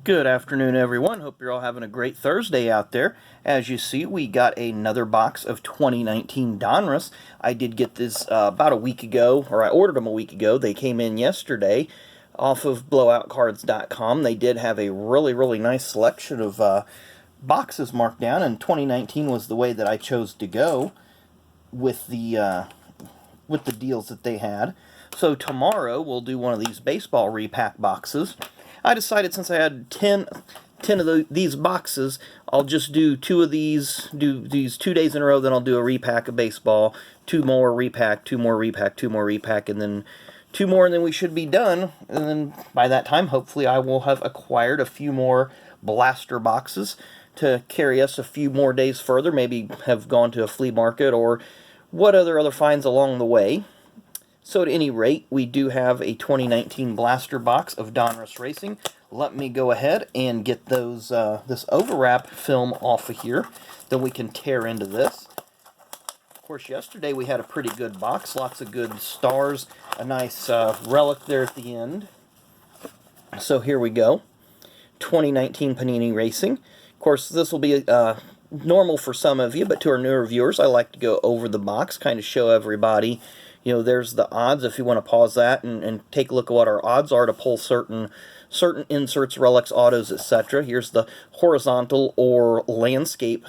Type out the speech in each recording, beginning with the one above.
Good afternoon, everyone. Hope you're all having a great Thursday out there. As you see, we got another box of 2019 Donruss. I did get this about a week ago, or I ordered them a week ago. They came in yesterday off of blowoutcards.com. They did have a really nice selection of boxes marked down, and 2019 was the way that I chose to go with the deals that they had. So tomorrow we'll do one of these baseball repack boxes. I decided since I had 10 of these boxes, I'll just do two of these, do these 2 days in a row, then I'll do a repack of baseball, two more repack, two more repack, two more repack, and then two more, and then we should be done. And then by that time, hopefully I will have acquired a few more blaster boxes to carry us a few more days further, maybe have gone to a flea market or what other finds along the way. So at any rate, we do have a 2019 blaster box of Donruss Racing. Let me go ahead and get those this overwrap film off of here. Then we can tear into this. Of course, yesterday we had a pretty good box. Lots of good stars. A nice relic there at the end. So here we go. 2019 Panini Racing. Of course, this will be normal for some of you, but to our newer viewers, I like to go over the box, kind of show everybody. You know, there's the odds if you want to pause that and take a look at what our odds are to pull certain inserts, relics, autos, etc. Here's the horizontal or landscape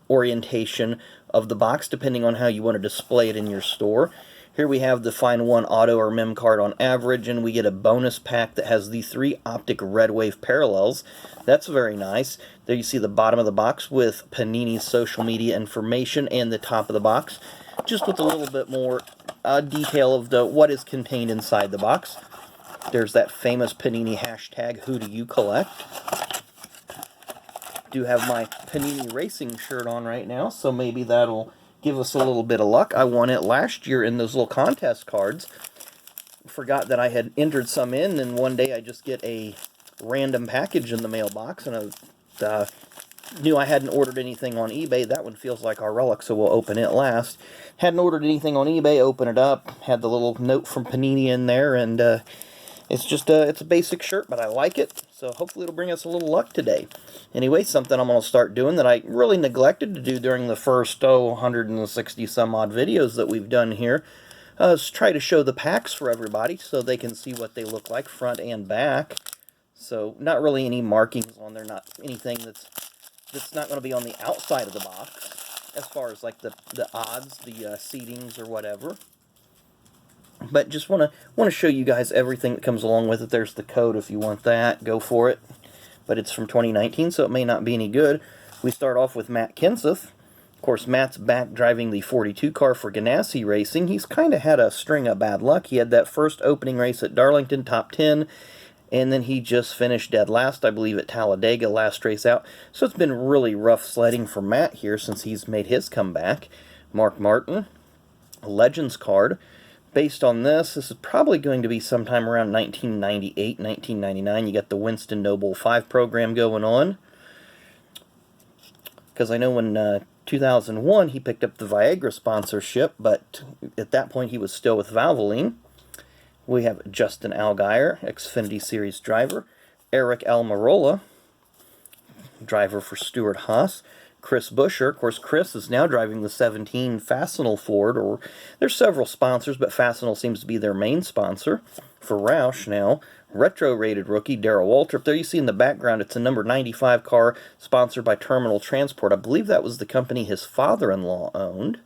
orientation of the box, depending on how you want to display it in your store. Here we have the Find One auto or mem card on average, and we get a bonus pack that has the 3 optic red wave parallels. That's very nice. There you see the bottom of the box with Panini's social media information, and the top of the box just with a little bit more detail of what is contained inside the box. There's that famous Panini hashtag, who do you collect? Do have my Panini Racing shirt on right now, so maybe that'll give us a little bit of luck. I won it last year in those little contest cards. Forgot that I had entered some in, and one day I just get a random package in the mailbox, and I knew I hadn't ordered anything on eBay. That one feels like our relic, so we'll open it last. Hadn't ordered anything on eBay, open it up, had the little note from Panini in there, and it's just it's a basic shirt, but I like it, so hopefully it'll bring us a little luck today. Anyway, something I'm going to start doing that I really neglected to do during the first 160 some odd videos that we've done here is try to show the packs for everybody so they can see what they look like front and back. So not really any markings on there, not anything that's not going to be on the outside of the box as far as like the odds, the seedings or whatever. But just want to show you guys everything that comes along with it. There's the code if you want that, go for it. But it's from 2019, so it may not be any good. We start off with Matt Kenseth. Of course, Matt's back driving the 42 car for Ganassi Racing. He's kind of had a string of bad luck. He had that first opening race at Darlington, top 10. And then he just finished dead last, I believe, at Talladega, last race out. So it's been really rough sledding for Matt here since he's made his comeback. Mark Martin, a Legends card. Based on this is probably going to be sometime around 1998, 1999. You got the Winston Noble 5 program going on. Because I know in 2001 he picked up the Viagra sponsorship, but at that point he was still with Valvoline. We have Justin Allgaier, Xfinity Series driver. Eric Almirola, driver for Stewart Haas. Chris Buescher. Of course, Chris is now driving the 17 Fastenal Ford, or there's several sponsors, but Fastenal seems to be their main sponsor for Roush now. Retro-rated rookie Darrell Waltrip. There you see in the background, it's a number 95 car sponsored by Terminal Transport. I believe that was the company his father-in-law owned.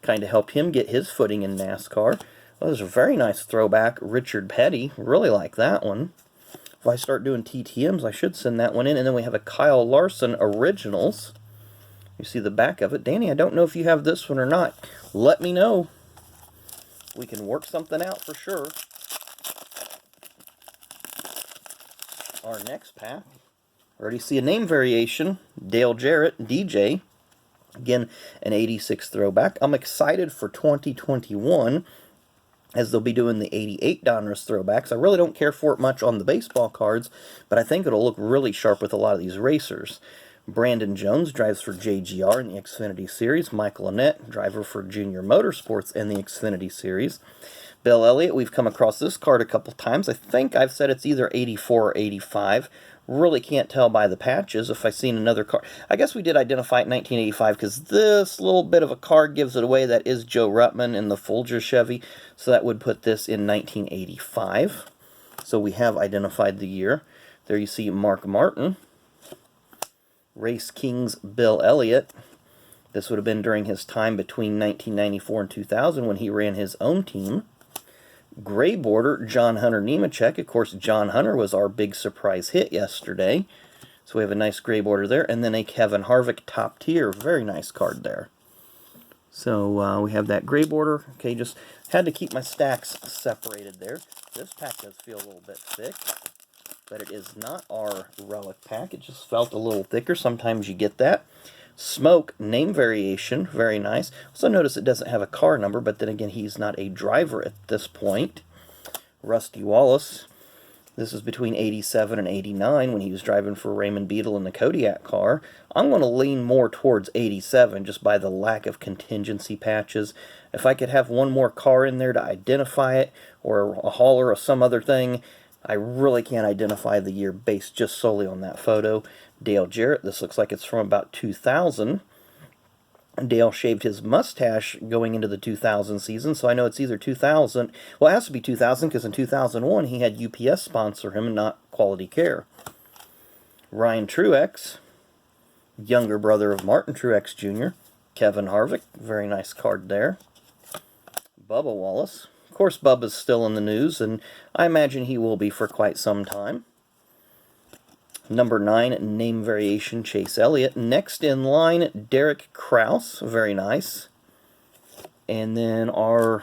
Kind of helped him get his footing in NASCAR. Well, there's a very nice throwback, Richard Petty. Really like that one. If I start doing TTMs, I should send that one in. And then we have a Kyle Larson Originals. You see the back of it. Danny, I don't know if you have this one or not. Let me know. We can work something out for sure. Our next pack. Already see a name variation. Dale Jarrett, DJ. Again, an 86 throwback. I'm excited for 2021 as they'll be doing the 88 Donruss throwbacks. I really don't care for it much on the baseball cards, but I think it'll look really sharp with a lot of these racers. Brandon Jones drives for JGR in the Xfinity Series. Michael Annett, driver for Junior Motorsports in the Xfinity Series. Bill Elliott, we've come across this card a couple times. I think I've said it's either 84 or 85. Really can't tell by the patches if I seen another card. I guess we did identify it in 1985 because this little bit of a card gives it away. That is Joe Ruttman in the Folger Chevy. So that would put this in 1985. So we have identified the year. There you see Mark Martin. Race King's Bill Elliott. This would have been during his time between 1994 and 2000 when he ran his own team. Gray border, John Hunter Nemechek. Of course, John Hunter was our big surprise hit yesterday. So we have a nice gray border there. And then a Kevin Harvick top tier. Very nice card there. So we have that gray border. Okay, just had to keep my stacks separated there. This pack does feel a little bit thick, but it is not our relic pack. It just felt a little thicker. Sometimes you get that. Smoke, name variation, very nice. Also notice it doesn't have a car number, but then again, he's not a driver at this point. Rusty Wallace, this is between 87 and 89 when he was driving for Raymond Beadle in the Kodiak car. I'm going to lean more towards 87 just by the lack of contingency patches. If I could have one more car in there to identify it, or a hauler or some other thing, I really can't identify the year based just solely on that photo. Dale Jarrett, this looks like it's from about 2000. Dale shaved his mustache going into the 2000 season, so I know it's either 2000. Well, it has to be 2000 because in 2001 he had UPS sponsor him and not Quality Care. Ryan Truex, younger brother of Martin Truex Jr. Kevin Harvick, very nice card there. Bubba Wallace. Of course, Bubba's still in the news, and I imagine he will be for quite some time. Number 9, name variation, Chase Elliott. Next in line, Derek Kraus. Very nice. And then our...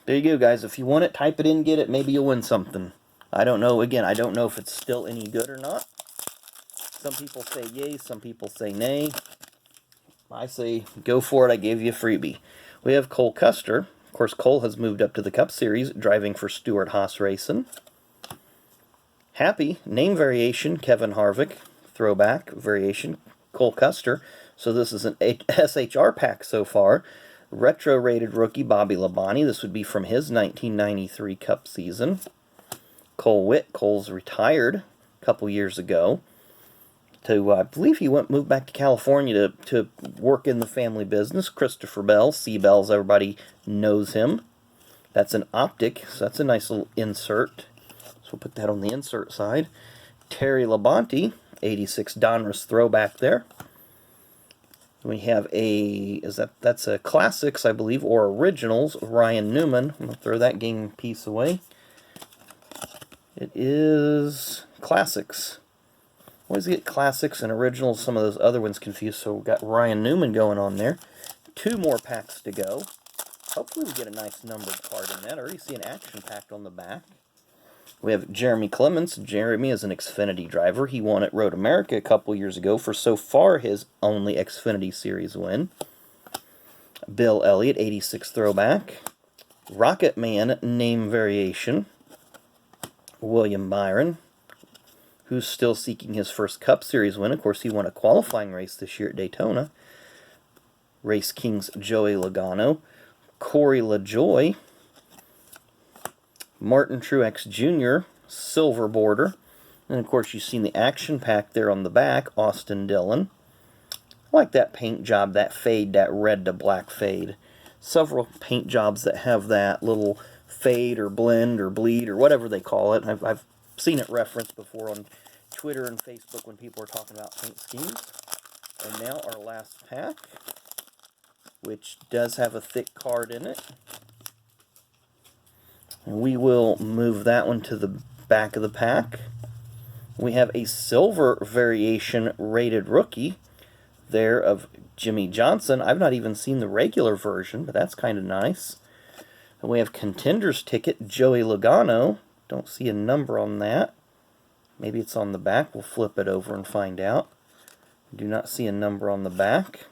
There you go, guys. If you want it, type it in, get it. Maybe you'll win something. I don't know. Again, I don't know if it's still any good or not. Some people say yay, some people say nay. I say go for it. I gave you a freebie. We have Cole Custer. Of course, Cole has moved up to the Cup Series, driving for Stewart Haas Racing. Happy, name variation, Kevin Harvick. Throwback, variation, Cole Custer. So this is an SHR pack so far. Retro-rated rookie, Bobby Labonte. This would be from his 1993 Cup season. Cole Witt. Cole's retired a couple years ago. I believe he moved back to California to work in the family business. Christopher Bell, C-Bells, everybody knows him. That's an optic, so that's a nice little insert. So we'll put that on the insert side. Terry Labonte, 86 Donruss throwback there. We have that's a Classics, I believe, or Originals, Ryan Newman. I'm going to throw that game piece away. It is Classics. Always get Classics and Originals, some of those other ones confused, so we've got Ryan Newman going on there. 2 more packs to go. Hopefully we get a nice numbered card in that. I already see an action pack on the back. We have Jeremy Clements. Jeremy is an Xfinity driver. He won at Road America a couple years ago for so far his only Xfinity Series win. Bill Elliott, 86 throwback. Rocket Man, name variation. William Byron, who's still seeking his first Cup Series win. Of course, he won a qualifying race this year at Daytona. Race King's Joey Logano. Corey LaJoy. Martin Truex Jr., silver border. And, of course, you've seen the action pack there on the back, Austin Dillon. I like that paint job, that fade, that red to black fade. Several paint jobs that have that little fade or blend or bleed or whatever they call it. I've seen it referenced before on Twitter and Facebook when people are talking about paint schemes. And now our last pack, which does have a thick card in it. And we will move that one to the back of the pack. We have a silver variation rated rookie there of Jimmie Johnson. I've not even seen the regular version, but that's kind of nice. And we have Contenders ticket, Joey Logano. Don't see a number on that. Maybe it's on the back. We'll flip it over and find out. Do not see a number on the back.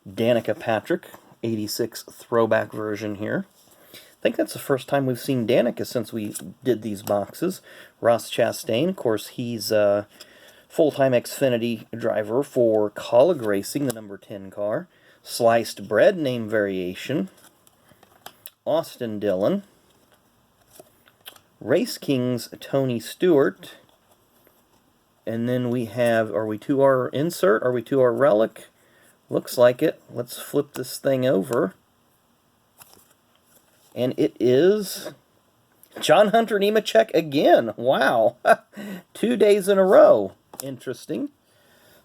Danica Patrick, 86 throwback version here. I think that's the first time we've seen Danica since we did these boxes. Ross Chastain, of course, he's a full-time Xfinity driver for Colleague Racing, the number 10 car. Sliced Bread name variation. Austin Dillon. Race Kings Tony Stewart. And then we have, are we to our insert? Are we to our relic? Looks like it. Let's flip this thing over. And it is John Hunter Nemechek again. Wow. 2 days in a row. Interesting.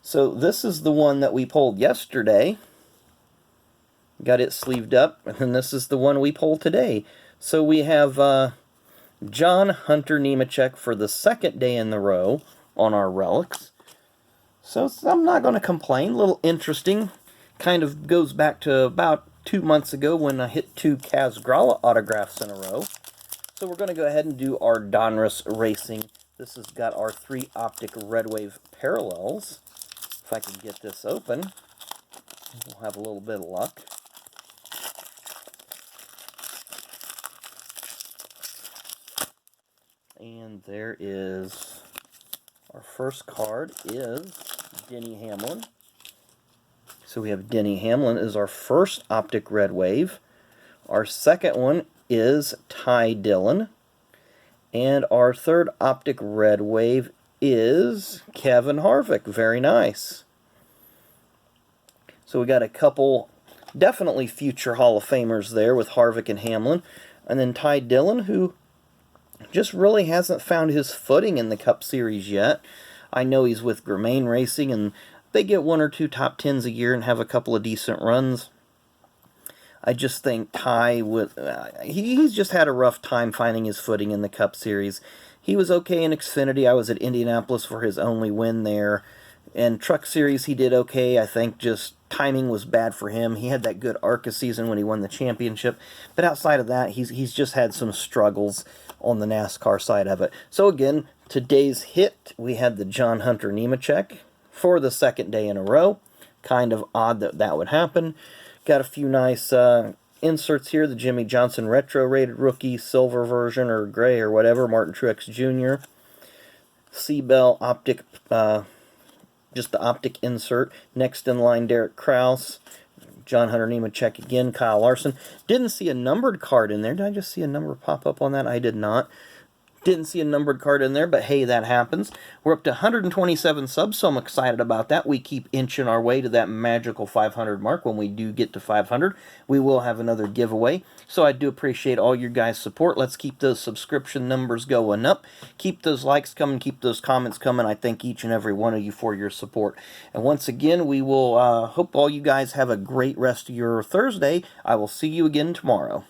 So this is the one that we pulled yesterday. Got it sleeved up. And then this is the one we pulled today. So we have John Hunter Nemechek for the 2nd day in the row on our relics. So I'm not going to complain. A little interesting. Kind of goes back to about 2 months ago when I hit 2 Kaz Grala autographs in a row. So we're going to go ahead and do our Donruss Racing. This has got our 3 optic Red Wave parallels. If I can get this open, we'll have a little bit of luck. And there is our first card is Denny Hamlin. So we have Denny Hamlin is our first optic Red Wave. Our second one is Ty Dillon. And our third optic Red Wave is Kevin Harvick. Very nice. So we got a couple definitely future Hall of Famers there with Harvick and Hamlin. And then Ty Dillon, who just really hasn't found his footing in the Cup Series yet. I know he's with Germain Racing, and they get 1 or 2 top 10s a year and have a couple of decent runs. I just think Ty, he's just had a rough time finding his footing in the Cup Series. He was okay in Xfinity. I was at Indianapolis for his only win there. And Truck Series, he did okay. I think just timing was bad for him. He had that good ARCA season when he won the championship. But outside of that, he's just had some struggles on the NASCAR side of it. So again, today's hit, we had the John Hunter Nemechek for the 2nd day in a row. Kind of odd that that would happen. Got a few nice inserts here. The Jimmie Johnson Retro Rated Rookie, silver version, or gray, or whatever. Martin Truex Jr. Seabell Optic, just the optic insert. Next in line, Derek Kraus. John Hunter Nemechek again. Kyle Larson. Didn't see a numbered card in there. Did I just see a number pop up on that? I did not. Didn't see a numbered card in there, but hey, that happens. We're up to 127 subs, so I'm excited about that. We keep inching our way to that magical 500 mark. When we do get to 500, we will have another giveaway. So I do appreciate all your guys' support. Let's keep those subscription numbers going up. Keep those likes coming. Keep those comments coming. I thank each and every one of you for your support. And once again, we will hope all you guys have a great rest of your Thursday. I will see you again tomorrow.